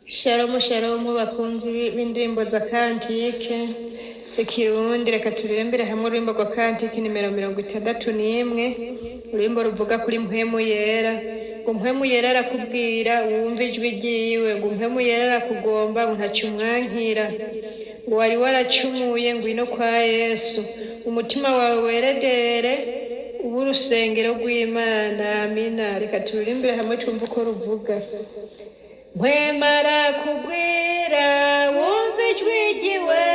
Shalom shalom bakunzi b'indirimbo za Cantique kirundi, reka turirimbire hamwe ururimbo rwa Cantique nimero 61, ururimbo ruvuga kuri mpwemu yera. Ngo mpwemu yera arakubwira wumva ijwi ryiwe, ngo mpwemu yera arakugomba ntaco umwankira, ngo wari waracumuye ngwino kwa Yesu, umutima wawe weredere ubu urusengero rw'Imana. Amina. Reka turirimbire hamwe twumva uko ruvuga. Mpwemara kubwira wumva ijwi ryiwe,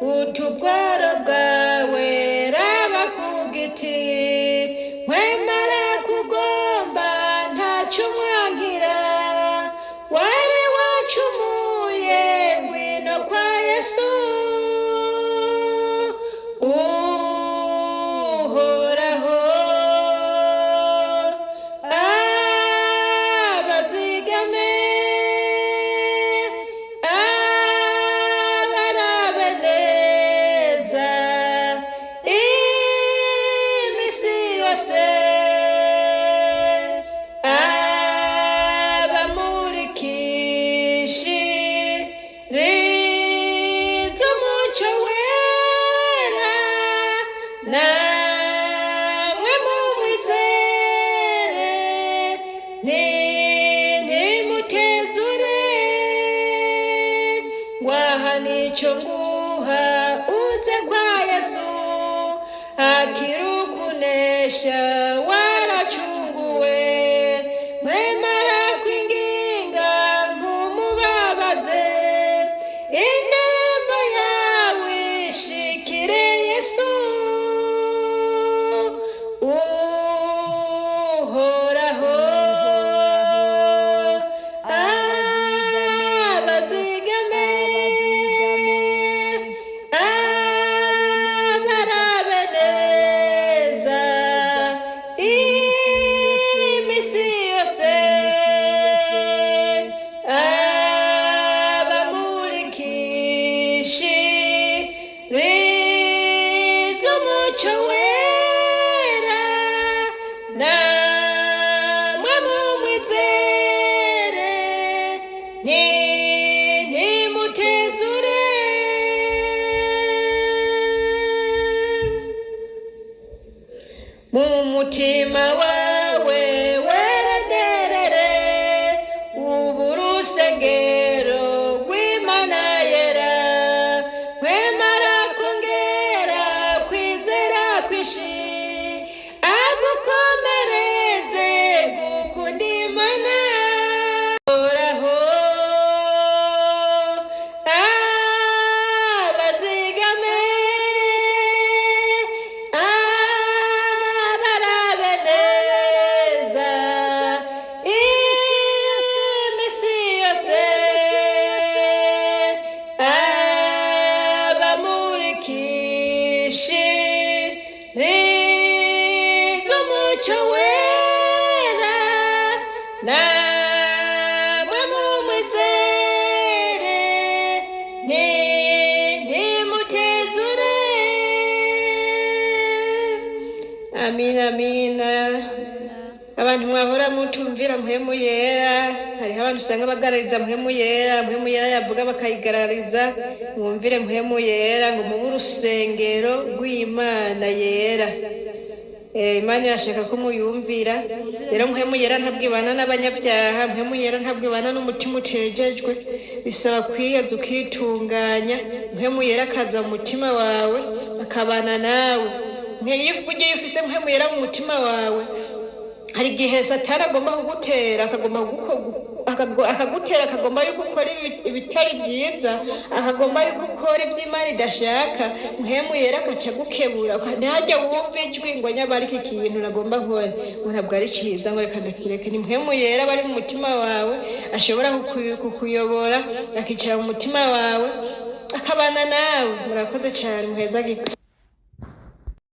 utubwaro bwawe raba ku giti. Mpwemara kugomba ntaco umwankira, wari wacumuye ngwino kwa Yesu, uhoraho abazigame namwe mumwizere ntimutezure, waha nico nguha uze kwa Yesu, akirukunesha waracunguwe. Mwemara kwinginga ntumubabaze, inema yawe ishikire Yesu, uhoraho abazigame abarabe neza imisi yose, abamurikishiriza umuco wera, namwe mumwizere ntimutezure. Mu mutima wawe werederere ubu urusengero rw'Imana yera. Mwemara kongera kwizera kwishi, agukomereze gukunda Imana. Uhoraho abazigame abarabe neza imisi yose, abamurikishiriza umuco wera, namwe mumwizere ntimutezure. Amina amina. Abantu mwahora mutumvira mpwemu yera, hariho abantu usanga bagarariza mpwemu yera, mpwemu yera yavuga bakayigarariza. Mwumvire mpwemu yera ngo mube urusengero rw'Imana yera. Imana irashaka ko muyumvira. Rero mpwemu yera ntabwibana n'abanyabyaha, mpwemu yera ntabwibana n'umutima utejejwe, bisaba kwiyeza ukitunganya. Mpwemu yera akaza mu mutima wawe akabana nawe. Ugiye ufise mpwemu yera mu mutima wawe, hari igihe Satani agomba kugutera, akagutera akagomba yuko ukora ibitari byiza, akagomba yuko ukora iby'Imana idashaka. Mpwemu yera akaca agukebura, ntihajya wumva ijwi ngo nyabari iki kintu nagomba nkore, ngo ntabwo ari cyiza, ngo reka ndakireke. Ni mpwemu yera bari mu mutima wawe, ashobora kukuyobora akicara mu mutima wawe akabana nawe. Murakoze cyane, muhezagirwe.